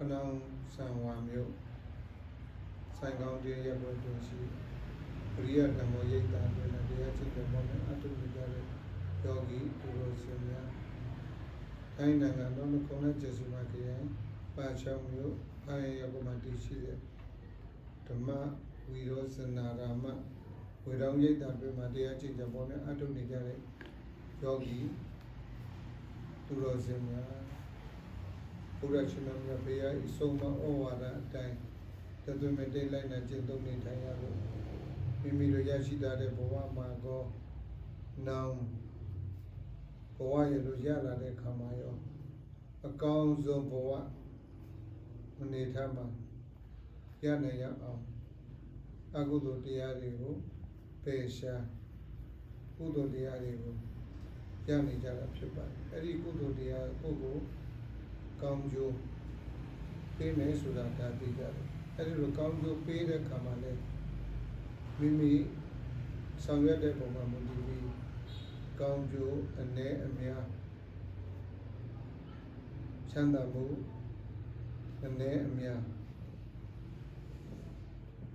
နောင်ဆံဝါမျိုးဆိုင်ကောင်းတရားရပ်ပွဲတွင်ရှိပရိယဓမ္မရိတ်တာတွင်တရားချင်းတဲ့ဘောနဲ့အတုမိကြတဲ့ယောဂီသူတော်စင်များထိုင်းနိုင်ငံတော်ခုံနဲ့ကျေစုမှာခရိုင်ပါချောင်းမျိုးအာရယောဂမတည်ရှိတဲ့ဓမ္မဝီရောစနာရာမဝေတော်ရိတ်တာတွင်တရားချင်းတဲ့ဘောနဲ့အတုနေကြတဲ့ယောဂီသူတော်စင်များဘုရားရှင်တော်မြတ်ဘုရားဤဆုံးမဩဝါဒအတိုင်းတသွေမတိတ်လိုက်နိုင်ကျင့်သုံးနေထိုင်ရလို့မိမိတို့ရရှိတဲ့ဘဝမှာကောနောင်ဘဝရလို့ရလာတဲ့ခါမှာရောအကောင်းဆုံးဘဝမနေထားမှာရနိုင်ရအောင်အကုသိုလ်တရားတွေကိုပယ်ရှားကုသိုလ်တရားတွေကိုရနေကြတာဖြစ်ပါတယ်အဲ့ဒီကုသိုလ်တရားကိုကောင်းကျိုးပေးမယ်ဆိုတာဒါသိကြတယ်အဲ့ဒီလိုကောင်းကျိုးပေးတဲ့ခါမှာလည်းမိမိဆောင်ရွက်တဲ့ပုံမှာမူတည်ပြီးကောင်းကျိုးအနည်းအများချမ်းသာမှုအနည်းအများ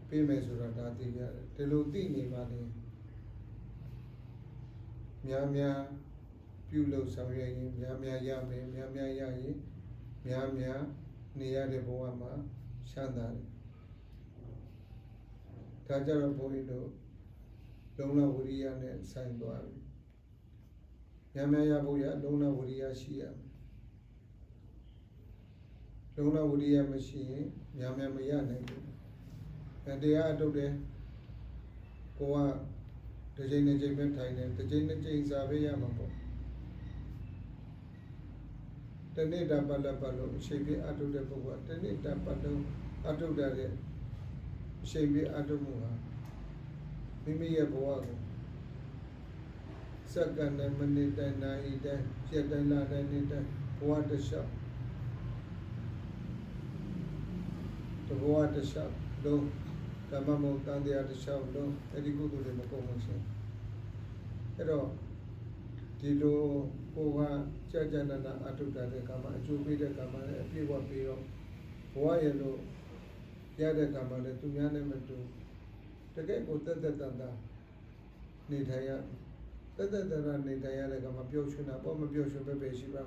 ပေးမယ်ဆိုတာဒါသိကြတယ်ဒီလိုသိနေပါလေများများပြုလုပ်ဆောင်ရွက်ရင်များများရမယ်များများရရင်များများနေရတဲ့ဘဝမှာချမ်းသာတယ်ဒါကြတော့ဘုန်းကြီးတို့လုံလဝိရိယနဲ့ဆိုင်သွားပြီများများရဖို့ရလုံလဝိရိယရှိရမယ်လုံလဝိရိယမရှိရင်များများမရနိုင်ဘူးတရားအထုတ်တယ်ကိုကတစ်ချိန်တစ်ချိန်ပဲထိုင်တယ်တစ်ချိန်တစ်ချိန်စာပဲရမှာပေါ့တနေ့တာပတ်လက်ပတ်လို့အချိန်ပြည့်အထုတ်တဲ့ပုဂ္ဂိုလ်ကတနေ့တာပတ်လုံးအထုတ်တဲ့အချိန်ပြည့်အထုတ်မှုဟာမိမိရဲ့ဘဝကိုစက္ကန့်နဲ့မိနစ်တိုင်းနာရီတိုင်းရက်တိုင်းလတိုင်းနေ့တိုင်းဘဝတစ်လျှောက်ဘဝတစ်လျှောက်လုံးဓမ္မမုတ်တန်တရားတစ်လျှောက်လုံးအဲ့ဒီကုသိုလ်တွေမကုန်ဘူးရှင်အဲ့တော့ဒီလိုကိုကကြာကြာနာနာအထုတ်တဲ့ကံမှာအကျိုးပေးတဲ့ကံမှာလည်းအပြည့်အဝပေးတော့ဘဝရဲ့လို့ရတဲ့ကံမှာလည်းသူများနဲ့မတူတကယ်ကိုတက်တက်တန်တာနေထိုင်ရတက်တက်တန်တာနေထိုင်ရတဲ့ကံမှာပျော်ရွှင်တာပေါ့မပျော်ရွှင်ပဲရှိပါ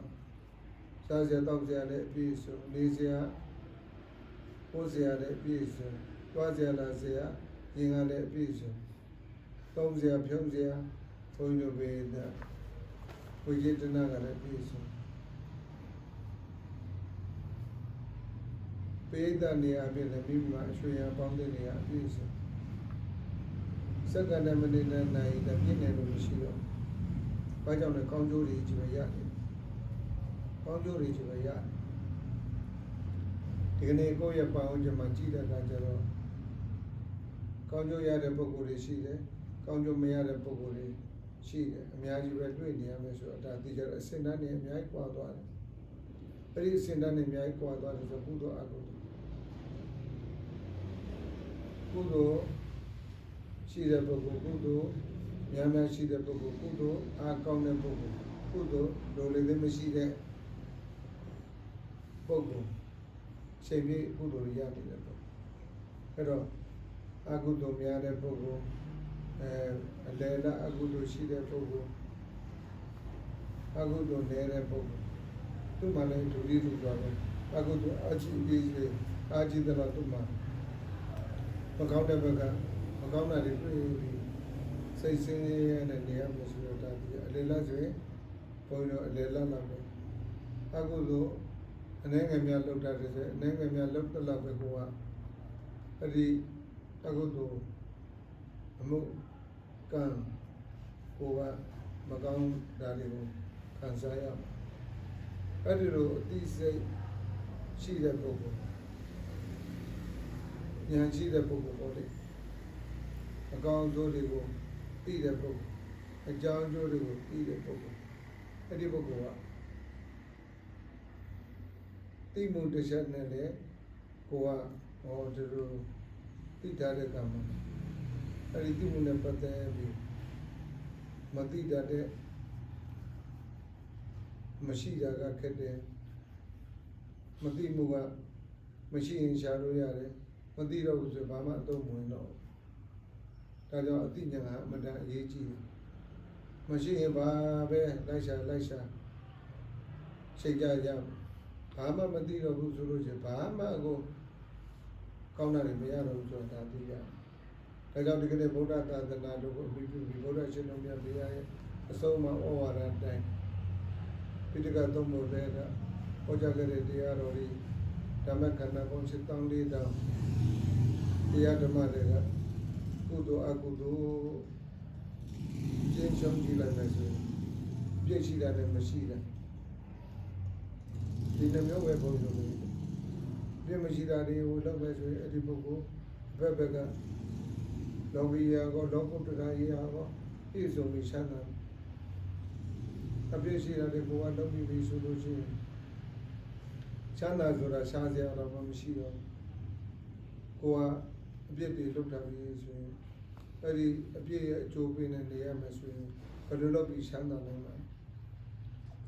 စားစရာတောက်စရာလည်းအပြည့်စုံနေစရာပိုးစရာလည်းအပြည့်စုံတွားစရာလာစရာရင်ကလည်းအပြည့်စုံသုံးစရာဖြုံးစရာဘုန်းကြီးတို့ပဲဝိจิตနာကလည်းပြည့်စုံပိဋကနေရာပြည့်လည်းမိမိမှာအရွှေရပေါင်းတဲ့နေရာအပြည့်စုံစက္ကန့်နဲ့မိနစ်နဲ့နိုင်တဲ့ပြည့်နေလို့မရှိတော့ဘာကြောင့်လဲကောင်းကျိုးတွေကြီးပဲရတယ်ကောင်းကျိုးတွေကြီးပဲရတယ်ဒီကနေ့ကိုယ့်ရဲ့ပန်းအောင်ကျမှကြည့်တဲ့အခါကျတော့ကောင်းကျိုးရတဲ့ပုဂ္ဂိုလ်တွေရှိတယ်ကောင်းကျိုးမရတဲ့ပုဂ္ဂိုလ်တွေရှိတယ်အများကြီးပဲတွေ့နေရမယ်ဆိုတော့ဒါသိကြတော့အစင်တန်းနေအများကြီးကွာသွားတယ်အဲ့ဒီအစင်တန်းနေအများကြီးကွာသွားတယ်ဆိုကုသိုလ်အကုသိုလ်ကုသိုလ်ရှိတဲ့ပုဂ္ဂိုလ်ကုသိုလ်များများရှိတဲ့ပုဂ္ဂိုလ်ကုသိုလ်အားကောင်းတဲ့ပုဂ္ဂိုလ်ကုသိုလ်လိုလေသေးမရှိတဲ့ပုဂ္ဂိုလ်ချိန်ပြီးကုသိုလ်ရနေတဲ့ပုဂ္ဂိုလ်အဲ့တော့အကုသိုလ်များတဲ့ပုဂ္ဂိုလ်အလယ်လာအကုသိုလ်ရှိတဲ့ပုဂ္ဂိုလ်အကုသိုလ်နေတဲ့ပုဂ္ဂိုလ်သူ့မှာလည်းဒုတိယသူသွားတယ်အကုသိုလ်အချင်းကြီးအာจิตတော့သူ့မှာမကောင်းတဲ့ဘက်ကမကောင်းတာတွေတွေ့ပြီးစိတ်ဆင်းရဲတဲ့နေရာမှာဆိုတော့ဒါဒီအလယ်လာဆိုရင်ဘုန်းကြီးတို့အလယ်လာလာပဲအကုသိုလ်အနေငယ်များလောက်တာတဲ့အနေငယ်များလောက်တလောက်ပဲကိုကအဲ့ဒီအကုသိုလ်အမှုကံကိုကမကောင်းတာတွေကိုခံစားရမှာအဲ့ဒီလိုအသိစိတ်ရှိတဲ့ပုဂ္ဂိုလ်ဉာဏ်ရှိတဲ့ပုဂ္ဂိုလ်ပေါ့လေအကောင်းဆုံးတွေကိုသိတဲ့ပုဂ္ဂိုလ်အကြောင်းကျိုးတွေကိုသိတဲ့ပုဂ္ဂိုလ်အဲ့ဒီပုဂ္ဂိုလ်ကသိမှုတစ်ချက်နဲ့လေကိုကဟောဒီလိုသိထားတဲ့ကံမှာအဲ့ဒီသိမှုနဲ့ပတ်သက်ပြီးမသိတတ်တဲ့မရှိတာကခက်တယ်မသိမှုက မရှိရင်ရှာလို့ရတယ်မသိတော့ဘူးဆိုဘာမှအတော့မဝင်တော့ဒါကြောင့်အသိဉာဏ်ကအမှန်တန်အရေးကြီးတယ်မရှိရင်ဘာပဲလိုက်ရှာချိန်ကြရဘာမှမသိတော့ဘူးဆိုလို့ရှိရင်ဘာမှကိုကောင်းတာတွေမရတော့ဘူးဆိုတာသိရဒါကြောင့်ဒီကနေ့ဗုဒ္ဓသာသနာတော်ကိုအမိပြုပြီးဗုဒ္ဓရှင်တော်မြတ်ဘုရားရဲ့အဆုံးအမဩဝါဒတိုင်းပိဋကသုံးဖို့တဲ့ကဟောကြားခဲ့တဲ့တရားတော်တွေဓမ္မခန္ဓာပေါင်း7,400တောင်တရားဓမ္မတွေကကုသိုလ်အကုသိုလ်ကျင့်ဆုံးကြည့်လိုက်မယ်ဆိုရင်ပြည့်ရှိတာနဲ့မရှိတာဒီနှမျိုးပဲပုံစံမျိုးပြည့်မရှိတာတွေကိုလုပ်မယ်ဆိုရင်အဲ့ဒီပုဂ္ဂိုလ်ဘက်ကလောကီယာကောလောကုတ္တရာယာကောပြည့်စုံပြီးချမ်းသာအပြည့်ရှိတာတွေကိုကလုပ်ပြီးပြီဆိုလို့ရှိရင်ချမ်းသာဆိုတာရှားစရာတော့မရှိတော့ကိုကအပြည့်တွေလုပ်တာပြီးဆိုရင်အဲ့ဒီအပြည့်ရဲ့အကျိုးပေးနေနေရမယ်ဆိုရင်ဘယ်လိုလုပ်ပြီးချမ်းသာနိုင်မှာ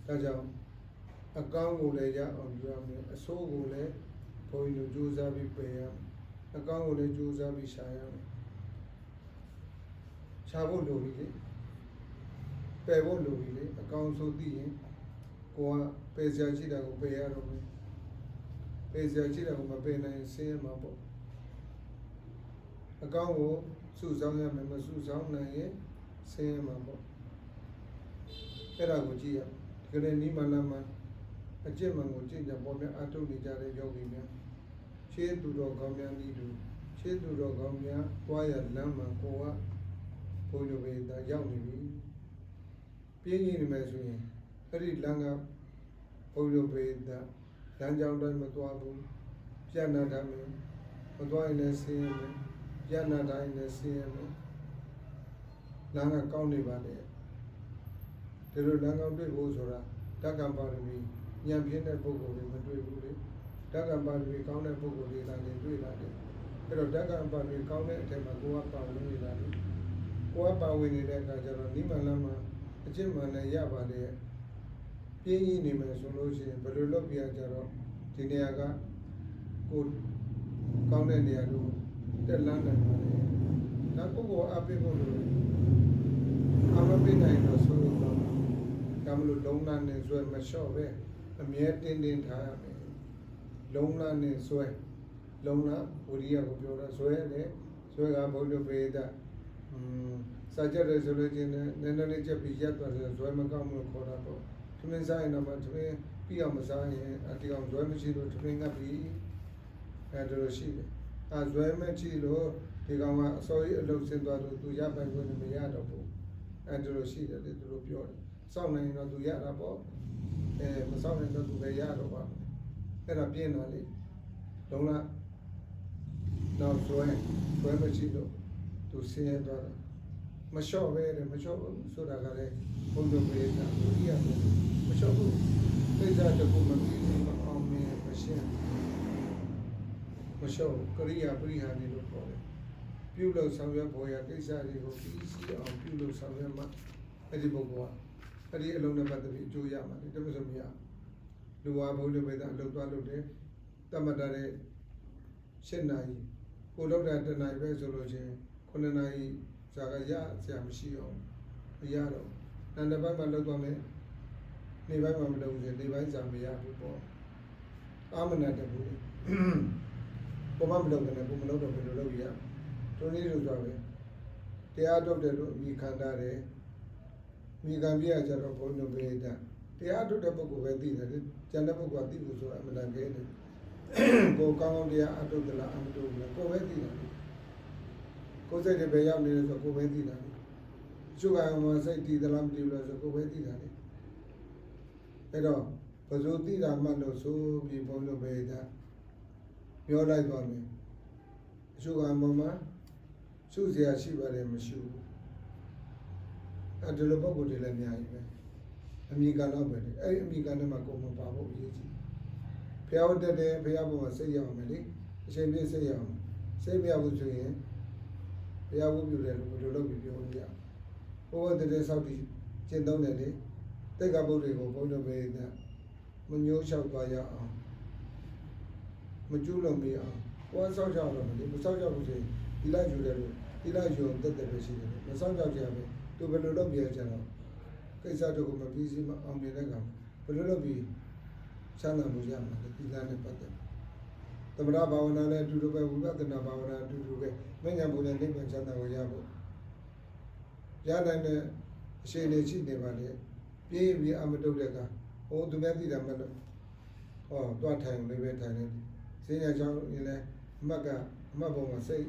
ဒါကြောင့်အကောင်းကိုလည်းရအောင်ယူရမယ်အဆိုးကိုလည်းဘုန်းကြီးတို့ကြိုးစားပြီးပယ်ရမယ်အကောင်းကိုလည်းကြိုးစားပြီးရှာရမယ်ရှာဖို့လိုပြီလေပယ်ဖို့လိုပြီလေအကောင်းဆိုသိရင်ကိုကပယ်စရာရှိတာကိုပယ်ရတော့မယ်ပယ်စရာရှိတာကိုမပယ်နိုင်ဆင်းရဲမှာပေါ့အကောင်းကိုစုဆောင်ရမယ်မစုဆောင်နိုင်ရင်ဆင်းရဲမှာပေါ့အဲ့ဒါကိုကြည့်ရဒီကနေ့နိမလမှာအကျင့်မှန်ကိုကျင့်ကြပေါ်များအထုတ်နေကြတဲ့ယောဂီများရှေးသူတော်ကောင်းများဤသူရှေးသူတော်ကောင်းများတွားရလမ်းမှာကိုကဘုန်းကြီးတို့ပဲရောက်နေပြီပြင်းနေမယ်ဆိုရင်အဲ့ဒီလမ်းကဘုန်းကြီးတို့ပဲလမ်းကြောင်းတိုင်းမသွားဘူးပြန်နာတာမယ်မသွားရင်လည်းဆင်းရဲမယ်ပြန်နာတိုင်းလည်းဆင်းရဲမယ်လမ်းကကောင်းနေပါလေဒီလိုလမ်းကောင်းတွေ့ဖို့ဆိုတာတက္ကပါရမီဉာဏ်ပြည့်တဲ့ပုဂ္ဂိုလ်တွေမတွေ့ဘူးလေတက္ကပါရမီကောင်းတဲ့ပုဂ္ဂိုလ်တွေကလည်းတွေ့လာတယ်အဲ့တော့တက္ကပါရမီကောင်းတဲ့အထက်မှာကိုယ်ကပါဝင်နေတာလေကိုယ်ကပါဝင်နေတဲ့အခါကျတော့နိမလမ်းမှာအကျင့်မှန်လည်းရပါလေပြင်းကြီးနေမယ်ဆိုလို့ရှိရင်ဘယ်လိုလုပ်ပြရကြတော့ဒီနေရာကကိုကောင်းတဲ့နေရာတို့တက်လန်းနိုင်ပါလေဒါပုဂ္ဂိုလ်အပိဖို့လို့အမပိနိုင်တော့ဆိုတော့ဒါမလို့လုံးလန်းနေဆွဲမလျှော့ပဲအမြဲတင်းထားရမယ်လုံးလန်းနေဆွဲလုံးလန်းဝိရိယကိုပြောတာဆွဲတယ်ဆွဲကဘုရားပေဒစာကြတယ်ဆိုလို့ချင်းနည်းနည်းလေးချက်ပြီးရက်သွားတယ်ဆွဲမကောင်းလို့ခေါ်တာပေါ့သမင်းစားရင်တော့သမင်းပြီးအောင်မစားရင်အတိအောင်ဆွဲမရှိလို့သမင်းကပြီးအဲ့ဒါလိုရှိတယ်ဇွဲမဲ့ချီလို့ဒီကောင်ကအစောကြီးအလုပ်ဆင်းသွားလို့သူရပိုင်ခွင့်မရတော့ဘူးအဲ့ဒါလိုရှိတယ်လေသူတို့ပြောတယ်စောင့်နေရင်တော့သူရတာပေါ့မစောင့်ရင်တော့သူပဲရတော့ပါအဲ့ဒါပြင်းတာလေလုံးလားတော့ဇွဲမဲ့ချီလို့သူဆင်းရဲသွားတာမလျှော့ပဲမလျှော့ဘူးဆိုတာကလည်းဘုံတို့ပြေတာလူကြီးရတယ်မလျှော့ဘူးသိကြတကူမပြီးမအောင်မင်းမရှင်းမလျှော့ကရိယာပရိဟာနေလို့ပြောတယ်ပြုလို့ဆောင်ရွက်ပေါ်ရကိစ္စတွေကိုပြီးစီအောင်ပြုလို့ဆောင်ရွက်မှအဲ့ဒီပုဂ္ဂိုလ်ကအဲ့ဒီအလုံးနဲ့ပတ်သက်ပြီးအကျိုးရမှာလေတမဆိုမရလူဝါဘုန်းတော်ပဲအလုပ်သွားလုပ်တယ်တမတတဲ့7 နာရီကိုလောက်တာ1 နာရီပဲဆိုလို့ချင်း9 နာရီဇာကရဆရာမရှိအောင်မရတော့နန္ဒဘက်မှာလောက်သွားမယ်နေဘက်မှာမလုပ်ဘူးနေပိုင်းဇာမရဘူးပေါ့အာမနာတဘူးလေဘုမမလုပ်တယ်ဘုမလုပ်တော့ဘယ်လိုလုပ်ရတို့နည်းလို့ဆိုပဲတရားထုတ်တယ်လို့အမိခံတာတယ်မိခံပြရကြတော့ဘုန်းတော်ပဲတရားထုတ်တဲ့ပုဂ္ဂိုလ်ပဲသိတယ်ကျန်တဲ့ပုဂ္ဂိုလ်ကသိဖို့ဆိုတာအမှန်တန်ခဲတယ်ကိုကောင်းကောင်းတရားအထုတ်သလားအမထုတ်ဘူးလားကိုပဲသိတယ်ကိုယ်စိတ်တွေပဲရောက်နေတယ်ဆိုကိုပဲသိတာကျုပ်ကမှစိတ်တည်သလားမတည်ဘူးလားဆိုကိုပဲသိတာလေအဲ့တော့ဘယ်လိုသိတာမှလို့ဆိုပြီးဘုန်းတော်ပဲပြောလိုက်သွားမယ်အကျုပ်ကမှရှုစရာရှိပါတယ်မရှုဘူးအဲ့ဒီလိုပုဂ္ဂိုလ်တွေလည်းအများကြီးပဲအမိကလောက်ပဲအဲ့ဒီအမိကနဲ့မှကိုယ်မပါဖို့အရေးကြီးဘုရားဝတ်တဲ့ဘုရားဘုံမှာစိတ်ရအောင်မယ်လေအချိန်ပြည့်စိတ်ရအောင်စိတ်မရဘူးဆိုရင်ဘုရားဝတ်ပြုတယ်လို့ဘယ်လိုလုပ်ပြီးပြောလို့ရဘုရားတဲ့ဆောက်တည်ကျင့်သုံးတယ်လေတိတ်ကပုဒ်တွေကိုဘုန်းတော်ပဲမညှိုးလျှောက်သွားရအောင် မကျူးလို့မရအောင်ကိုယ်ဆောက်ကြတော့မလို့မဆောက်ကြဘူးဆိုရင်ဒီလိုက်ယူတယ်လို့ဒီလိုက်ယူတက်တက်ပဲရှိတယ်မဆောက်ကြကြပဲသူဘယ်လိုလုပ်ပြရကြတော့ကိစ္စတခုမပြီးစီမအောင်နေတဲ့ကောင်ဘယ်လိုလုပ်ပြီးချမ်းသာမှုရမှာလဲဒီလားနဲ့ပတ်သက်သမထဘာဝနာနဲ့အတူတူပဲဝိပဿနာဘာဝနာအတူတူပဲမဉ္ဇဉ်ဘုံနဲ့နိဗ္ဗာန်ချမ်းသာကိုရဖို့ရနိုင်တဲ့အရှိန်လေးရှိနေပါလေပြေးပြီးအမတုတ်တဲ့ကဟိုသူများသိတာမလို့ဟောတွားထိုင်လေးပဲထိုင်နေစဉ္ညာကြောင့်ရင်လည်းအမှတ်ပုံမှာစိတ်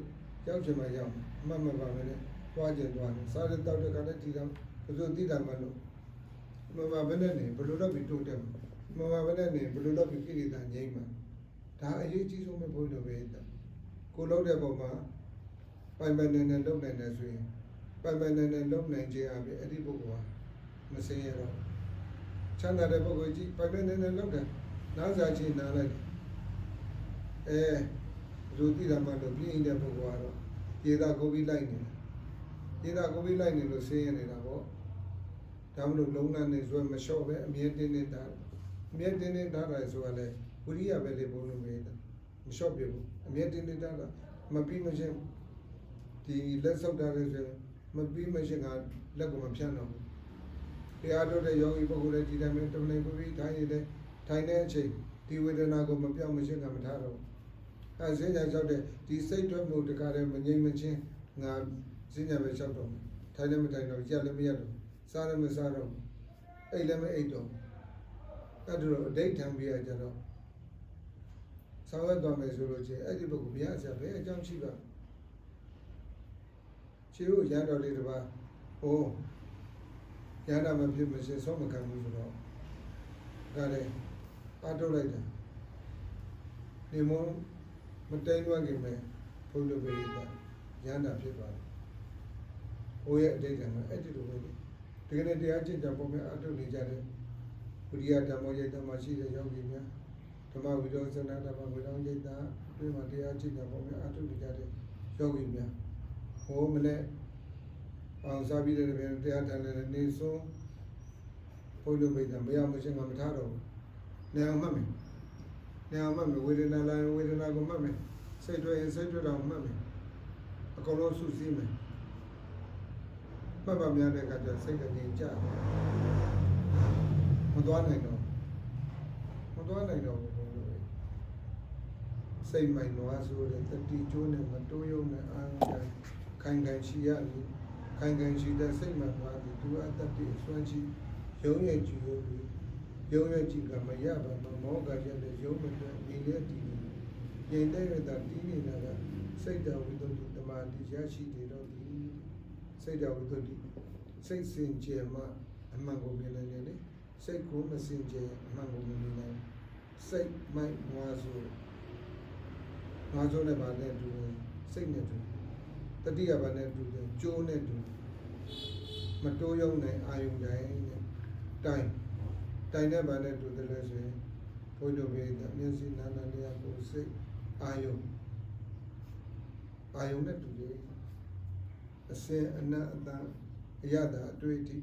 ရောက်ချင်မှရောက်အမှတ်မပါပဲနဲ့တွားကျင်တွားနေစားတဲ့တောက်တဲ့ကလည်းဒီတော့ဘယ်လိုသိတာမလို့မမဘယ်နဲ့နေဘယ်လိုလုပ်ပြီးတိုးတက်မမဘယ်နဲ့နေဘယ်လိုလုပ်ပြီးကိရိတာငြိမ်းမှာဒါအရေးကြီးဆုံးပဲဘုရားပဲကိုလုပ်တဲ့ပုံမှာပိုင်ပိုင်နေနေလုပ်နိုင်တယ်ဆိုရင်ပိုင်ပိုင်နေနေလုပ်နိုင်ခြင်းအပြင်အဲ့ဒီပုဂ္ဂိုလ်ဟာမစင်းရတော့ချမ်းသာတဲ့ပုဂ္ဂိုလ်ကြီးပိုင်ပိုင်နေနေလုပ်တယ်နားစားချင်းနားလိုက်လူသိတာမှလို့ပြင်းတဲ့ပုဂ္ဂိုလ်ကတော့ရေသာကိုပြီးလိုက်နေတယ်ရေသာကိုပြီးလိုက်နေလို့စင်းရနေတာပေါ့ဒါမှမဟုတ်လုံးလန်းနေဆိုမလျှော့ပဲအမြဲတင်းနေတာအမြဲတင်းနေတာဆိုတာလေဝိရိယပဲလေဘုံလို့ပဲမလျှော့ပြဘူးအမြဲတင်းနေတာမပြီးမချင်းဒီလက်ဆုပ်တာလေဆိုမပြီးမချင်းကလက်ကိုမဖြတ်တော့ဘူးတရားထုတ်တဲ့ယောဂီပုဂ္ဂိုလ်လည်းဒီတိုင်းပဲတမန်ကိုပြီးထိုင်နေတယ်ထိုင်တဲ့အချိန်ဒီဝေဒနာကိုမပြောင်းမချင်းကမထားတော့အဲစဉ္ညာလျှောက်တဲ့ဒီစိတ်ထွက်မှုတကားလည်းမငြိမ်မချင်းငါစဉ္ညာပဲလျှောက်တော့ထိုင်လည်းမထိုင်တော့ကြက်လည်းမရတော့စားလည်းမစားတော့အိတ်လည်းမအိတ်တော့အဲ့ဒါတော့အဋိဋ္ဌံပြရကြတော့ဆောင်ရွက်သွားမယ်ဆိုလို့ချင်းအဲ့ဒီဘက်ကမရစရာပဲအကြောင်းရှိပါခြေကိုရန်တော်လေးတစ်ပါးဟိုရန်တာမဖြစ်မရှင်းဆုံးမခံဘူးဆိုတော့ဒါလည်းအားထုတ်လိုက်တယ်ဒီမုံမတိမ်လွှမ်းခင်မဲ့ဘုလိုပဲရန်တာဖြစ်သွားတယ်ဟိုရဲ့အဋိဋ္ဌံကအဲ့ဒီလိုပဲဒီကနေ့တရားကျင့်ကြံပုံများအထုတ်နေကြတဲ့ဝိရိယဓမ္မရိတ်တမှာရှိတဲ့ယောဂီများဓမ္မဝိရောဇနာဓမ္မဝိရောရိတ်တာဒီမှာတရားကျင့်ကြံပုံများအထုတ်နေကြတဲ့ယောဂီများဟိုမလဲအောင်စားပြီးတဲ့တရားထိုင်နေတဲ့နေဆုံးဘုလိုပဲမရမချင်းကမထားတော့ဘူးနေအောင်မှတ်မယ်နေအောင်မှတ်မယ်ဝေဒနာလာဝေဒနာကိုမှတ်မယ်စိတ်တွေရင်စိတ်တွေတော့မှတ်မယ်အကုန်လုံးစုစည်းမယ်မှတ်ပါများတဲ့အခါကျစိတ်ကနေကြမသွားနိုင်တော့ဘူးစိတ်မိုင်တော့ဆိုတဲ့တတိကျိုးနဲ့မတိုးရုံနဲ့အာရုံခိုင်ရှိရလိခိုင်ရှိတဲ့စိတ်မှသွားပြီးသူအတ္တိအစွမ်းရှိရုံးရဲ့ကြည့်ရုံရဲ့ကြည့်ကမရပါမမောကရတဲ့ရုံးမတဲ့ဒီလေဒီရင်တဲ့ရတာတီးနေတာကစိတ်တော်ဝိတ္တုတမာတိရရှိတယ်တော့ဒီစိတ်တော်ဝိတ္တုစိတ်စင်ကြယ်မှအမှန်ကိုမြင်နိုင်တယ်လေစိတ်ကိုမစင်ကြယ်အမှန်ကိုမြင်နိုင်စိတ်မိုက်နွားဆိုနဲ့ပါနဲ့တူစိတ်နဲ့တူတတိယပါနဲ့တူကျိုးနဲ့တူမတိုးရုံနဲ့အာယုံတိုင်းနဲ့တိုင်နဲ့ပါနဲ့တူတယ်လို့ဆိုရင်ဘုရားဘေးမျက်စိနာနာလျာကိုစိတ်အာယုံနဲ့တူတယ်အစင်အနတ်အတန်အရသာအတွေ့အထိ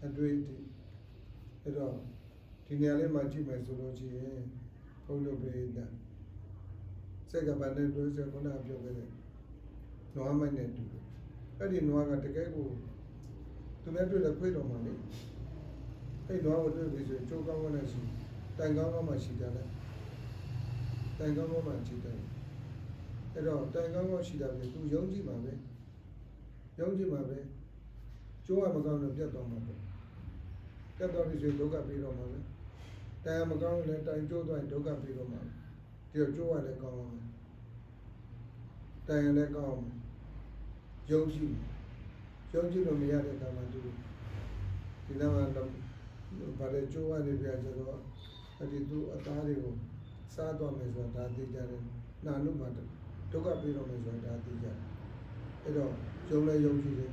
အဲ့တော့ဒီနေရာလေးမှာကြည့်မယ်ဆိုလို့ရှိရင်ဘုရားဘေးစက်ကပါနဲ့တူစက်ခုနပြောခဲ့တဲ့နွားမိုက်နဲ့တူတယ်အဲ့ဒီနွားကတကယ်ကိုသူနဲ့တွေ့တဲ့ခွေးတော်မှလေအဲ့နွားကိုတွေ့ပြီဆိုရင်ကြိုးကောင်းကောင်းနဲ့ရှိတိုင်ကောင်းကောင်းမှရှိတယ်လေတိုင်ကောင်းကောင်းမှရှိတယ်အဲ့တော့တိုင်ကောင်းကောင်းရှိတာပဲသူယုံကြည်ပါပဲကျိုးကမကောင်းလို့ပြတ်သွားမှာပဲပြတ်သွားပြီဆိုဒုက္ခပြီးတော့မှာပဲတိုင်မကောင်းလို့လည်းတိုင်ကျိုးသွားရင်ဒုက္ခပြီးတော့မှာဒီတော့ကျိုးကလည်းကောင်းအောင်တိုင်လည်းကောင်းအောင်ယုံကြည်လို့မရတဲ့အခါမှာဒီနောက်မှာဗါတဲ့ကျိုးရနေပြကြတော့အဲ့ဒီသူအသားတွေကိုစားသွားမယ်ဆိုတာဒါသိကြတယ်နာနုမှာဒုက္ခပြီးတော့မယ်ဆိုတာဒါသိကြတယ်အဲ့တော့ယုံလည်းယုံကြည်တယ်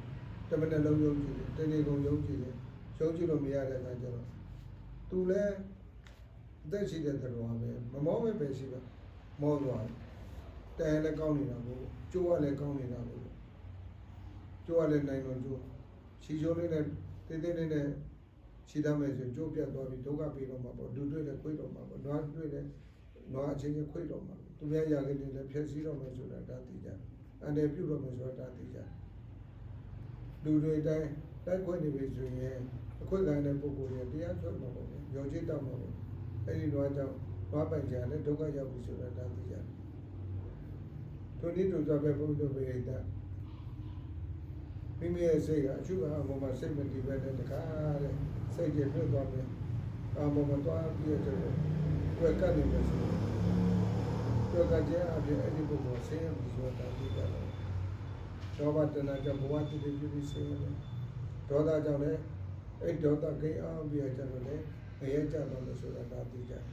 တမန်တော်လုံးယုံကြည်တယ်တနေ့ကုန်ယုံကြည်တယ်ယုံကြည်လို့မရတဲ့အခါကျတော့သူလည်းအသက်ရှိတဲ့တော်ပဲမမောပဲရှိပါမောသွားတယ်တိုင်လည်းကောင်းနေတာကိုကျိုးကလည်းကောင်းနေတာကိုကျိုးကလည်းနိုင်တော့ကျိုးချီချိုးလေးနဲ့တေးသေးလေးနဲ့ ရှိသားမယ်ဆိုကြိုးပြတ်သွားပြီးဒုက္ခပေးတော့မှာပေါ့လူတွေ့လည်းခွေးတော့မှာပေါ့နွားတွေ့လည်းနွားအချင်းချင်းခွေးတော့မှာသူများရာခိုင်နေလည်းဖျက်ဆီးတော့မယ်ဆိုတာဒါသိကြအန္တရာယ်ပြုတော့မယ်ဆိုတာဒါသိကြလူတွေတိုင်းတိုက်ခွေနေပြီဆိုရင်အခွင့်ခံတဲ့ပုဂ္ဂိုလ်တွေတရားစွဲမှာပေါ့ရောချစ်တော့မှာပေါ့အဲ့ဒီနွားကြောင့်နွားပိုင်ကြလည်းဒုက္ခရောက်ပြီဆိုတာဒါသိကြထိုနည်းတူသောပဲဘုရားပိဋကမိမိရဲ့စိတ်ကအချုပ်အပေါ်မှာစိတ်မတည်ပဲတဲ့တခါတဲ့စိတ်ကြီးပြတ်သွားတယ်အပေါ်မှာသွားပြည့်တဲ့ဝက်ကတ်နေမယ်ဆိုတော့ကကြအပြည့်အဲ့ဒီပုဂ္ဂိုလ်ဆင်းရဲပြီးဆိုတာသိကြတယ်ဒေါဘတနာကြောင့်ဘဝတည်တည်ပြီးဆင်းရဲတယ်ဒေါသကြောင့်လည်းအဲ့ဒေါသကိအားပြီးကြတယ်လေအရေးကြတော့လို့ဆိုတာဒါသိကြတယ်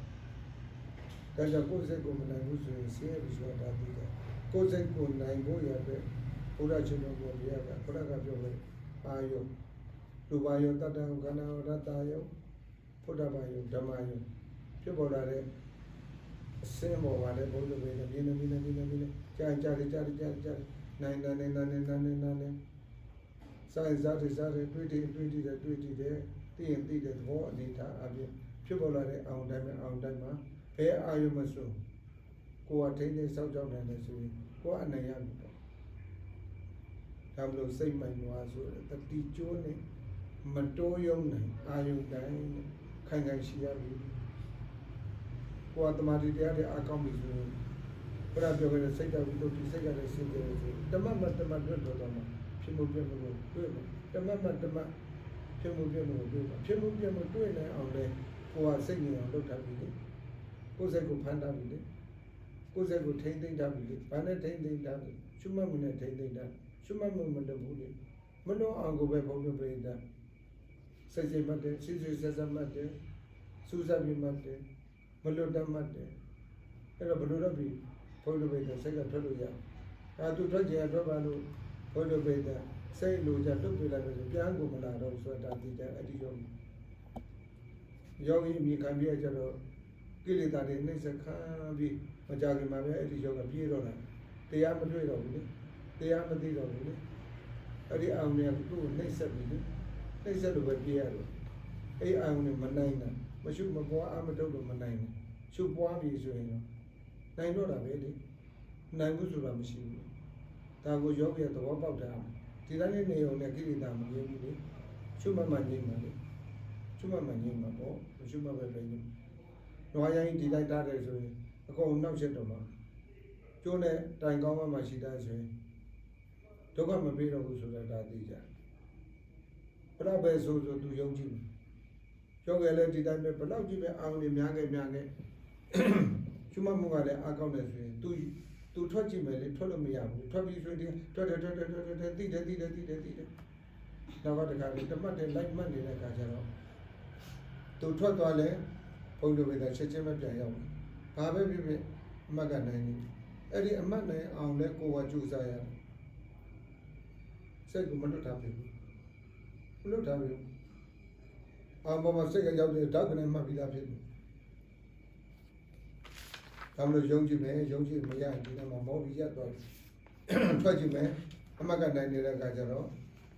ဒါကြောင့်ကိုယ်စိတ်ကိုမနိုင်ဘူးဆိုရင်ဆင်းရဲပြီးဆိုတာဒါသိကြတယ်ကိုယ်စိတ်ကိုနိုင်ဖို့ရတဲ့ဘုရားရှင်တော်ကိုပြရတာခရကပြောလို့အာယုလူပါယုတတ္တံကနာရတ္တယုဘုဒ္ဓဘာယုဓမ္မယုဖြစ်ပေါ်လာတဲ့အစင်းပေါ်ပါလေဘုရားပဲမြင်းနေကြာနိုင်ဆိုင်စားတွေတွေ့တည်တဲ့သိရင်သိတဲ့သဘောအနေထားအပြင်ဖြစ်ပေါ်လာတဲ့အောင်တိုင်းမှာဘယ်အာယုမဆိုကိုယ်ကထိန်းသိမ်းစောင့်ကြောက်နိုင်တယ်ဆိုရင်ကိုယ်အနေရမှာပေါ့ဒါမလို့စိတ်မိုင်နွားဆိုတဲ့တတိကျိုးနဲ့မတိုးယုံနိုင်အာယုတိုင်းခိုင်ရှိရပြီကိုယ်တမာတိတရားတွေအကောင်းပြီဆိုရင်ဘုရားပြောခဲ့တဲ့စိတ်တော်ဝိတုဒ္ဓိစိတ်ကလည်းရှင်းတယ်ဆိုဓမ္မမတမတွတ်တော်မှာဖြစ်မှုပြမှုကိုတွေ့မှာဓမ္မမတမဖြစ်မှုပြမှုကိုတွေ့မှာဖြစ်မှုပြမှုတွေ့နိုင်အောင်လဲကိုယ်ကစိတ်ငြိမ်အောင်လုပ်ထားပြီလေကိုယ်စိတ်ကိုဖန်ထားပြီလေကိုယ်စိတ်ကိုထိမ့်သိမ့်ထားပြီလေဘာနဲ့ထိမ့်သိမ့်ထားပြီရှုမှတ်မှုနဲ့ထိမ့်သိမ့်ထားရှုမှတ်မှုမလုပ်ဘူးလေမလို့အောင်ကိုပဲဘုံပြပိဋကစိတ်စိတ်မှတ်တယ်စိတ်ဆက်ဆက်မှတ်တယ်စူးစပ်ပြီးမှတ်တယ်မလွတ်တတ်မှတ်တယ်အဲ့တော့ဘယ်လိုလုပ်ပြီးဘုံပြပိဋကစိတ်ကထွက်လို့ရဒါသူထွက်ကြရတော့ပါလို့ဘုံပြပိဋကစိတ်လိုချလွတ်ပြလိုက်လို့ပြန်ကိုမလာတော့ဆိုတာဒီကြအဲ့ဒီတော့ယောဂီမြေခံပြရကြတော့ကိလေသာတွေနှိမ့်ဆက်ခံပြီးမကြခင်မှာပဲအဲ့ဒီယောဂပြေးတော့တာတရားမတွေ့တော့ဘူးလေတရားမသိတော့ဘူးလေအဲ့ဒီအောင်เนี่ยသူ့ကိုနှိမ့်ဆက်ပြီးလေနှိမ့်ဆက်လို့ပဲပြေးရတော့အဲ့အောင်เนี่ยမနိုင်တာမရှုမပွားအမထုတ်လို့မနိုင်ဘူးရှုပွားပြီဆိုရင်တော့နိုင်တော့တာပဲလေနိုင်ဘူးဆိုတာမရှိဘူးဒါကိုယောဂီသဘောပေါက်တာဒီတိုင်းလေးနေုံနဲ့ကိလေသာမငြိမ်းဘူးလေရှုမှမှငြိမ်းပါလေရှုမှမှငြိမ်းမှာပေါ့ရှုမှပဲပဲငြိမ်းနွားရိုင်းဒီလိုက်တာတယ်ဆိုရင်အကုန်နောက်ချက်တော့မှာကျိုးနဲ့တိုင်ကောင်းမှရှိတာဆိုရင်ဒုက္ခမပေးတော့ဘူးဆိုတာဒါသိကြဘယ်တော့ပဲဆိုသူယုံကြည်မယ်ယောဂီလည်းဒီတိုင်းပဲဘယ်တော့ကြည့်ပဲအာရုံတွေများခဲ့ရှုမှတ်မှုကလည်းအားကောင်းတယ်ဆိုရင်သူထွက်ကြည့်မယ်လေထွက်လို့မရဘူးထွက်ပြီးဆိုရင်ထွက်တယ်သိတယ်နောက်ကတခါလေးတမတ်တယ်လိုက်မှတ်နေတဲ့အခါကျတော့သူထွက်သွားလဲဘုံတို့ပဲချက်ချင်းပဲပြန်ရောက်တယ်ဘာပဲဖြစ်ဖြစ်အမှတ်ကနိုင်နေအဲ့ဒီအမှတ်နိုင်အောင်လဲကိုယ်ကကြိုးစားရတယ်စိတ်ကမလွတ်ထားဘူးမလွတ်ထားဘူးအောင်ပေါ်မှာစိတ်ကရောက်တယ်ဓာတ်ကနေမှတ်ပြီးသားဖြစ်တယ်ဒါမလို့ယုံကြည်မယ်ယုံကြည်မရရင်ဒီနေ့မှာမောပြီးရသွားတယ်ထွက်ကြည့်မယ်အမှတ်ကနိုင်နေတဲ့အခါကျတော့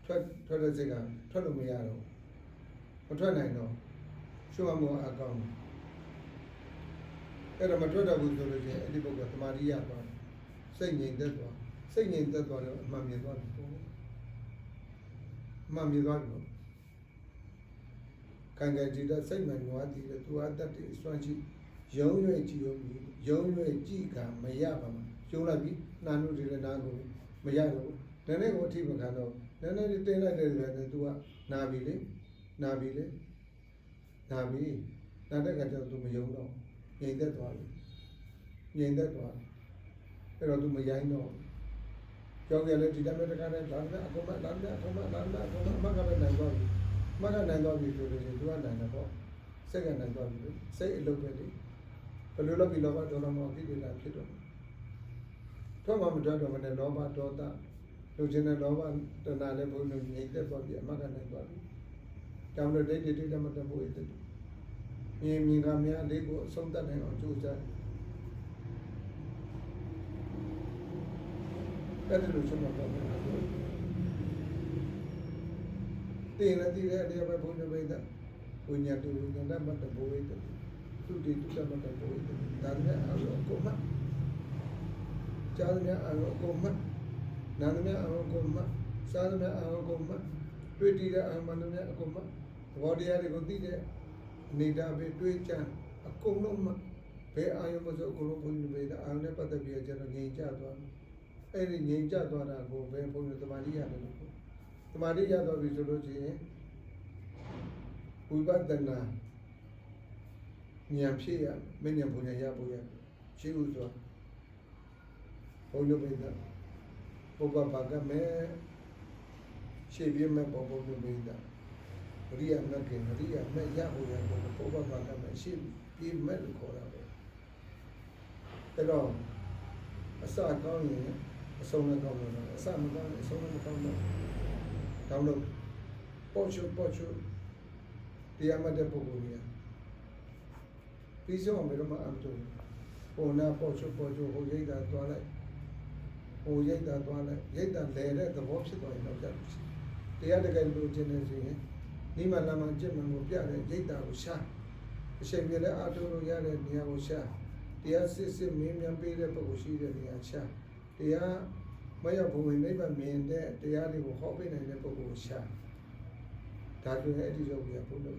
ထွက်တဲ့စိတ်ကထွက်လို့မရတော့မထွက်နိုင်တော့ရှုမှတ်မှုအကောင်းအဲ့တော့မထွက်တော့ဘူးဆိုလို့ချင်းအဲ့ဒီပုဂ္ဂိုလ်သမာဓိရသွားစိတ်ငြိမ်သက်သွားတော့အမှန်မြင်သွားတယ်အမှန်မြင်သွားတယ်ခံကြကြည့်တဲ့စိတ်မှန်နွားတည်တယ်သူအတ္တတွေစွန့်ကြည့်ရုံးရွယ်ကြည့်ရုံးရွယ်ကြည့်ကမရပါဘူးကျုံးလိုက်ပြီးနာနုတွေလည်းနာကိုမရတော့ဘူးနည်းနည်းကိုအထိမခံတော့နည်းနည်းလေးတင်းလိုက်တဲ့ပဲသူကနာပြီတဲ့ခါကျတော့သူမယုံတော့ငြိမ်သက်သွားတယ်အဲ့တော့သူမရိုင်းတော့ကြောက်ရလဲဒီတိုင်းပဲတခါနဲ့လာတယ်အကုန်မအမကပဲနိုင်သွားပြီအမကနိုင်သွားပြီဆိုလို့ရှိရင်သူကနိုင်တယ်ပေါ့စိတ်ကနိုင်သွားပြီစိတ်အလုပ်ပဲလေဘယ်လိုလုပ်ပြီးလောဘဒေါသမောဟကိလေသာဖြစ်တော့တော့မှမထွက်တော့မနဲ့လောဘဒေါသလူချင်းတဲ့လောဘတဏှာလည်းဘုန်းကြီးငြိမ်သက်သွားပြီအမကနိုင်သွားပြီတောင်းလို့ဒိဋ္ဌိတမတဘုရားတည်းမြင်ကများလေးကိုအဆုံးသတ်နိုင်အောင်ကြိုးစားအဲ့ဒါလို့ဆုံးမတော့ဘူးတင်းလည်းတည်တဲ့အတရားပဲဘုန်းကြီးပဲ ဝိညာဉ်တူဝိညာဏမတ္တဘဝေတသူတိတုတ္တမတ္တဘဝေဒါနဲ့အရောကိုမှကြားသမျှအရောကိုမှနာသမျှအရောကိုမှစားသမျှအရောကိုမှတွေ့တည်တဲ့အမှန်တရားအကုန်မှသဘောတရားတွေကိုသိတဲ့နေတာပဲတွေးကြအကုန်လုံးမှဘယ်အာယုံမဆိုအကုန်လုံးဘုန်းကြီးတွေအာယုံနဲ့ပတ်သက်ပြီးကျွန်တော်ငြိမ်ကြသွားတယ်အဲ့ဒီငြိမ်ကြသွားတာကိုပဲဘုန်းကြီးသမာဓိရတယ်လို့သမာဓိရသွားပြီဆိုလို့ရှိရင်ဝိပဿနာဉာဏ်ဖြစ်ရမဉာဏ်ဘုံဉာဏ်ရဖို့ရရှိဥစွာဘုန်းကြီးတွေပုပ္ပဘာကမဲရှေ့ပြမဲ့ပေါ်ဘုန်းကြီးတွေအရိယာမဂ်ခင်အရိယာမဲ့ရဖို့ရပုပ္ပဘာကမဲရှေ့ပြမဲ့လို့ခေါ်တာပဲအဲ့တော့အစကောင်းရင်အဆုံးလည်းကောင်းလို့အစမကောင်းရင်အဆုံးလည်းမကောင်းတော့တောင်းလို့ပေါ့ချုတရားမှတ်တဲ့ပုဂ္ဂိုလ်ကြီးပြီးဆုံးအောင်ဘယ်တော့မှအမတူဟိုနာပေါ့ချုဟိုရိတ်တာသွားလိုက်ဟိုရိတ်တာသွားလိုက်ရိတ်တာလဲတဲ့သဘောဖြစ်သွားရင်တော့ကြတယ်တရားတကယ်လို့ကျင့်နေဆိုရင်နိမလာမှကျင့်မှန်ကိုပြတဲ့ရိတ်တာကိုရှာအချိန်ပြတဲ့အာထုံလို့ရတဲ့နေရာကိုရှာတရားစစ်မင်းမြန်ပေးတဲ့ပုဂ္ဂိုလ်ရှိတဲ့နေရာရှာတရားမရဘုံဝင်နိဗ္ဗာန်မြင်တဲ့တရားတွေကိုဟောပေးနိုင်တဲ့ပုဂ္ဂိုလ်ကိုရှာဒါဆိုရင်အဲ့ဒီယောဂီကဘုရား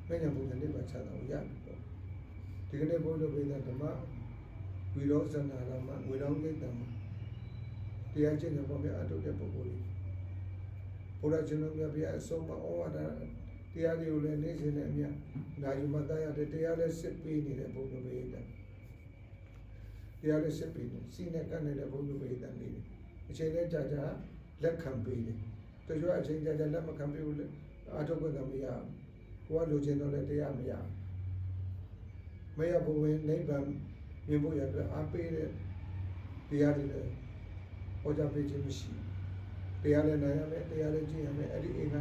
ဝိဒ္ဓမဉ္ဇဉ်ဘုရားနိဗ္ဗာန်ချတာကိုရပြီပေါ့ဒီကနေ့ဘုရားဝိဒ္ဓဓမ္မဝိရောဇနာရမဝေရောဂိတ္တမှာတရားကျင့်တဲ့ပေါ်မှာအတုတဲ့ပုဂ္ဂိုလ်တွေဘုရားရှင်တော်မြတ်ဘုရားအဆုံးမဩဝါဒတရားတွေကိုလည်းနေ့စဉ်နဲ့အမြနာယူမှတ်သားရတဲ့တရားလည်းစစ်ပေးနေတဲ့ဘုရားဝိဒ္ဓတရားလည်းစစ်ပေးနေစီနဲ့ကပ်နေတဲ့ဘုရားဝိဒ္ဓနေတယ်အချိန်နဲ့ကြာကြာလက်ခံပေးတယ်တချို့အချိန်ကြာကြာလက်မခံပေးဘူးလေအထုတ်ခွင့်ကမရဘူးကိုကလိုချင်တော့လည်းတရားမရမရဘုံဝင်နိဗ္ဗာန်မြင်ဖို့ရအတွက်အားပေးတဲ့တရားတွေလည်းဟောကြားပေးခြင်းမရှိတရားလည်းနိုင်ရမယ်တရားလည်းကျင့်ရမယ်အဲ့ဒီအိမ်က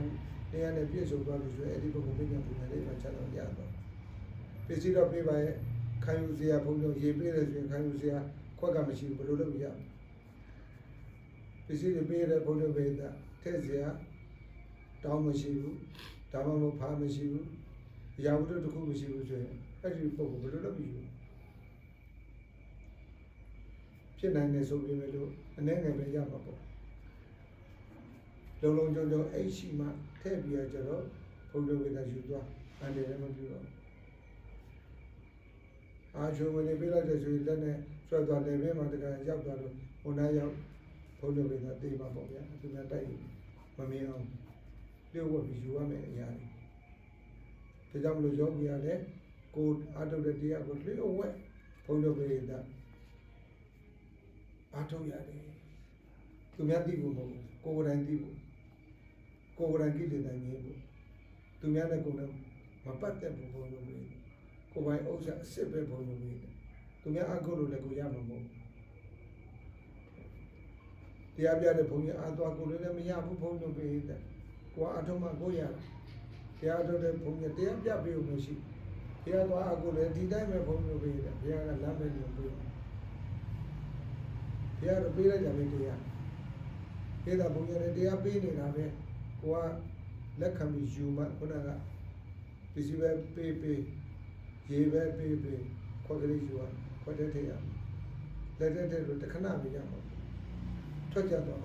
တရားနဲ့ပြည့်စုံသွားလို့ဆိုရင်အဲ့ဒီဘုံကိုပြည့်ညတ်ပုံနဲ့လေးမှချတော့ရတော့ပစ္စည်းတော့ပေးပါရဲ့ခံယူစရာဘုံတို့ရေးပေးတယ်ဆိုရင်ခံယူစရာခွက်ကမရှိဘူးဘယ်လိုလုပ်မရပစ္စည်းတွေပေးတဲ့ဘုံတို့ပဲထည့်စရာတောင်းမရှိဘူးဒါမှမဟုတ်ဖားမရှိဘူးအရာဝတ္ထုတစ်ခုမရှိဘူးဆိုရင်အဲ့ဒီပုဂ္ဂိုလ်ဘယ်လိုလုပ်ပြီးဖြစ်နိုင်တယ်ဆိုပြီးလို့အနေငယ်ပဲရမှာပေါ့လုံကြုံအဲ့ရှိမှထည့်ပြီးကြတော့ဘုရားဝိဒ္ဓယူသွားအန္တရာယ်မပြုတော့အာချုံဝင်နေပြလိုက်တဲ့ဆိုရင်လက်နဲ့ဆွဲသွားတယ်ဘေးမှာတကယ်ရောက်သွားလို့ဟိုနားရောက်ဘုရားဝိဒ္ဓသိပါပေါ့ဗျာသူများတိုက်မမြင်အောင်လျှို့ဝှက်ပြီးယူရမယ်အရာတွေဒါကြောင့်မလို့ယောဂီရလည်းကိုအာထုတ်တဲ့တရားကိုလျှို့ဝှက်ဘုရားဝိဒ္ဓအာထုတ်ရတယ်သူများသိဖို့မဟုတ်ဘူးကိုယ်တိုင်သိဖို့ကိုယ်တိုင်ကိလေသာငြိမ်းဖို့သူများနဲ့ကိုယ်နဲ့မပတ်သက်ဘူးဘုရားဝိဒ္ဓကိုယ်ပိုင်ဥစ္စာအစ်စ်ပဲဘုရားဝိဒ္ဓသူများအကုလို့လည်းကိုရမှာမဟုတ်တရားပြတဲ့ဘုန်းကြီးအာသွားကိုလည်းမရဘူးဘုန်းကြီးပဲတဲ့ကိုအထုံးမှကိုရတရားထုတ်တဲ့ဘုန်းကြီးတရားပြပေးလို့မရှိတရားသွားအကုလည်းဒီတိုင်းပဲဘုန်းကြီးပဲတဲ့ဘုရားကလမ်းပဲလို့ပြောဘုရားတော့ပေးလိုက်ကြပြီတရားပေးတာဘုန်းကြီးလည်းတရားပေးနေတာပဲကိုကလက်ခံပြီးယူမှခုနကပစ္စည်းပဲပေးရေပဲပေးခွက်ကလေးယူရခွက်တဲ့ထည့်ရလက်တဲ့လို့တခဏမရမှာထွက်ကြတော့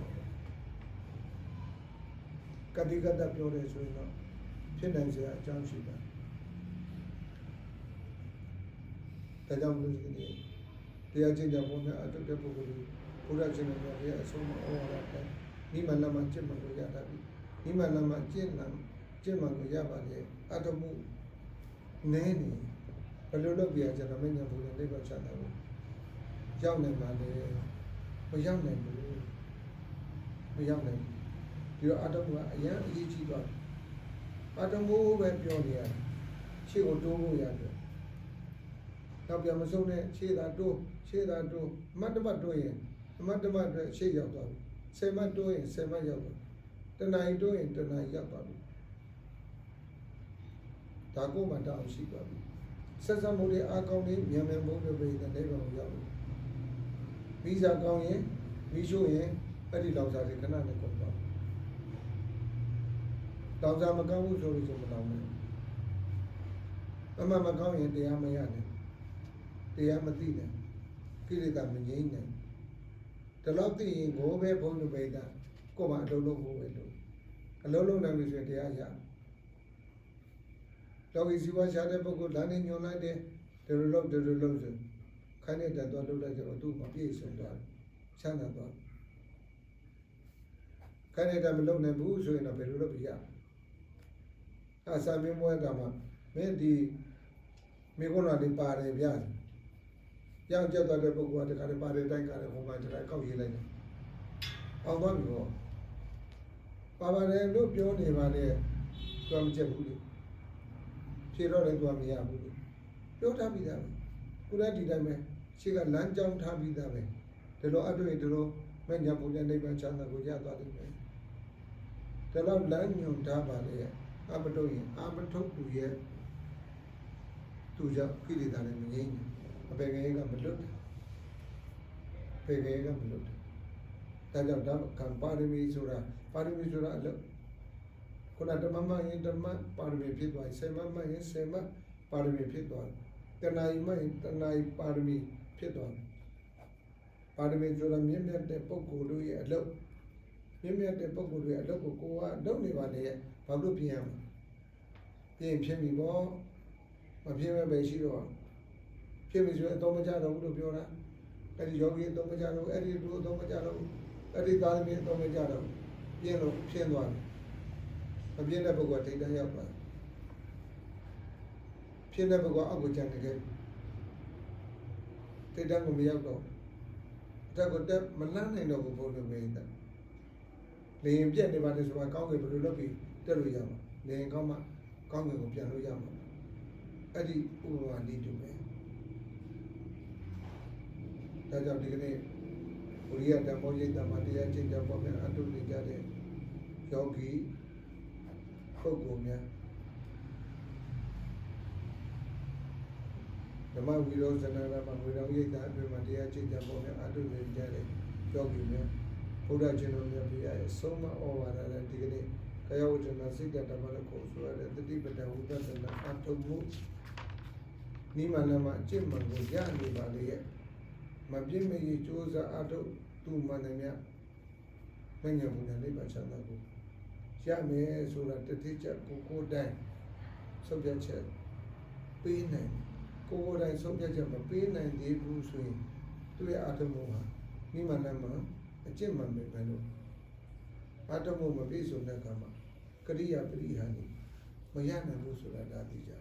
ကတိကတပြောတယ်ဆိုရင်တော့ဖြစ်နိုင်စရာအကြောင်းရှိတာဒါကြောင့်မလို့ဒီနေ့တရားကျင့်ကြပုံနဲ့အတုတဲ့ပုဂ္ဂိုလ်ဘုရားရှင်တော်ရဲ့အဆုံးအဝါဒတဲ့နိမလမကျင့်မှလို့ရတာပြီနိမလမကျင့်မှလို့ရပါလေအတ္တမှုနည်းနေဘယ်လိုလုပ်ပြရကြတော့မင်းညာဘုရားနိဗ္ဗာန်ချတာကိုရောက်နိုင်ပါလေမရောက်နိုင်ဘူးမရောက်နိုင်ဒီတော့အတ္တမှုကအရင်အရေးကြီးသွားတယ်အတ္တမှုပဲပြောနေရတယ်ရှေ့ကိုတိုးဖို့ရတယ်နောက်ပြန်မဆုံးနဲ့ရှေ့သာတိုးမတ်တမတ်တိုးရင်မတ်တမတ်အတွက်ရှေ့ရောက်သွားပြီ10မတ်တိုးရင်10မတ်ရောက်သွားတဏှာကြီးတိုးရင်တဏှာကြီးရောက်သွားပြီဒါကိုမှတောင်းရှိသွားပြီဆက်စပ်မှုတွေအကောင်းတွေမြန်ဘုံတွေပဲတဲ့နိဗ္ဗာန်ကိုရောက်ပြီမိစားကောင်းရင်မိရှို့ရင်အဲ့ဒီလောင်စာတွေခဏနဲ့ကုန်သွားလောင်စာမကောင်းဘူးဆိုလို့ဆိုမလောင်ဘူး အမှန်မကောင်းရင်တရားမရနဲ့တရားမသိနဲ့ကိလေသာမငြိမ့်နဲ့ဒီလောက်သိရင်ကိုပဲဘုန်းကြီးပိဋကကိုယ်မှအလုံးလုံးဖို့ပဲလို့အလုံးလုံးနိုင်လို့ဆိုရင်တရားရတော်ကြီးစီဝါရှာတဲ့ပုဂ္ဂိုလ်လမ်းနဲ့ညွန်လိုက်တယ်ဒီလိုလုပ်ဆိုခိုင်းတဲ့တော့လုပ်လိုက်ကြတော့သူ့မပြည့်စုံသွားချမ်းသာသွားခိုင်းတဲ့မလုပ်နိုင်ဘူးဆိုရင်တော့ဘယ်လိုလုပ်ပြရအစာမင်းမွဲတာမှာမင်းဒီမိကုန်းတော်လေးပါတယ်ဗျာရောင်ကျက်သွားတဲ့ပုဂ္ဂိုလ်ကတခါတည်းပါတယ်တိုင်းကလည်းဟိုမှာတခါကောက်ရေးလိုက်တယ်အောင်သွားပြီဟောပါပါတယ်လို့ပြောနေပါလေသူမချက်ဘူးလေဖြေတော့လည်းသူမရဘူးလေပြောထားပြီးသားပဲကုရတီတိုင်းပဲရှေ့ကလမ်းကြောင်းထားပြီးသားပဲဒီလိုအတွေ့ဒီလိုမဲ့ညာပုံညာနိဗ္ဗာန်ချမ်းသာကိုရသွားတယ်ပဲဒီလောက်လမ်းညွန်ထားပါလေအမထုတ်ရင်အမထုတ်သူရဲ့သူကြောင့်ကိလေသာလည်းမငြိမ်းဘူးအပေငယ်ကမလွတ်ပေငယ်ကမလွတ်ဒါကြောင့်ဓမ္မကံပါရမီဆိုတာအလုပ်ခုနဓမ္မရင်ဓမ္မပါရမီဖြစ်သွားပြီဆေမမရင်ဆေမပါရမီဖြစ်သွားတယ်တဏှာမရင်တဏှာပါရမီဖြစ်သွားတယ်ပါရမီဆိုတာမြင့်မြတ်တဲ့ပုဂ္ဂိုလ်တို့ရဲ့အလုပ်မြင့်မြတ်တဲ့ပုဂ္ဂိုလ်တွေအလုပ်ကိုကိုကလုပ်နေပါလေဘာလို့ပြင်ရမလဲပြင်ဖြစ်ပြီပေါ့မဖြစ်မဲ့ပဲရှိတော့ဖြစ်ပြီဆိုရင်အတော့မကြတော့ဘူးလို့ပြောတာအဲ့ဒီယောဂီအတော့မကြတော့အဲ့ဒီလူအတော့မကြတော့အဲ့ဒီသာသမီအတော့မကြတော့ပြင်းလို့ဖြစ်သွားတယ်မပြင်းတဲ့ပုဂ္ဂိုလ်ထိတ်တန်းရောက်သွားဖြစ်တဲ့ပုဂ္ဂိုလ်အောက်ကိုကျန်နေခဲ့ထိတ်တန်းကိုမရောက်တော့တက်ကိုတက်မလန်းနိုင်တော့ဘူးဘုရားမေးတယ်လေရင်ပြက်နေပါတယ်ဆိုတာကောင်းကင်ဘယ်လိုလုပ်ပြီးတက်လို့ရမှာလေရင်ကောင်းမှကောင်းကင်ကိုပြန်လို့ရမှာအဲ့ဒီဥပမာနည်းတူပဲဒါကြောင့်ဒီကနေ့ဘုရားဓမ္မရိပ်တမတရားကျင့်ကြံပေါ်များအထုနေကြတဲ့ယောဂီပုဂ္ဂိုလ်များဓမ္မဝိရောဇနာမှာဝိရောရိပ်တာအတွင်းမှာတရားကျင့်ကြံပေါ်များအထုနေကြတဲ့ယောဂီများဘုရားရှင်တော်မြတ်ဘုရားရဲ့ဆုံးမဩဝါဒနဲ့ဒီကနေ့ကာယဝတ္တနာစိတ်ဓာတ်မှာလည်းကိုယ်ဆိုရတဲ့တတိပဒဝိပဿနာအထုမှုနိမလမှာအကျင့်မှန်ကိုရနေပါလေရဲ့မပြည့်မရကြိုးစားအထုသူမှန်တယ်မြတ်မဉ္ဇဉ်ဘုရားနိဗ္ဗာန်ချမ်းသာကိုရမယ်ဆိုတာတတိချက်ကိုတိုင်းဆုံးဖြတ်ချက်ပေးနိုင်ကိုတိုင်းဆုံးဖြတ်ချက်မပေးနိုင်သေးဘူးဆိုရင်သူရဲ့အထုမှုဟာနိမလမှာအကျင့်မှန်ပဲလို့အထုမှုမပြည့်စုံတဲ့အခါမှာကရိယာပရိဟာနိမရနိုင်ဘူးဆိုတာဒါသိကြ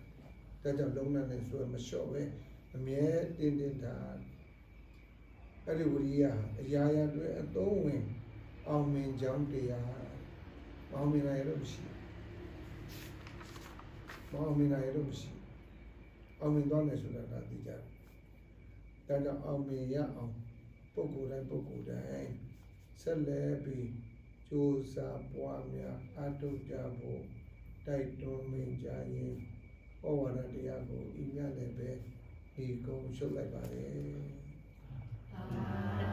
ဒါကြောင့်လုံးဝနဲ့ဆိုမလျှော့ပဲအမြဲတင်းတာအဲ့ဒီဝိရိယအရာရာတွေအသုံးဝင်အောင်မြင်ကြောင်းတရားအောင်မြင်နိုင်လို့မရှိအောင်မြင်နိုင်လို့မရှိအောင်မြင်သွားမယ်ဆိုတာဒါသိကြဒါကြောင့်အောင်မြင်ရအောင်ပုဂ္ဂိုလ်တိုင်းဆက်လက်ပြီးကြိုးစားပွားများအထောက်ကြဖို့တိုက်တွန်းမိန့်ကြားရင်ဩဝါဒတရားကိုဤမြတ်လည်းပဲဒီကုန်းရှုပ်လိုက်ပါလေ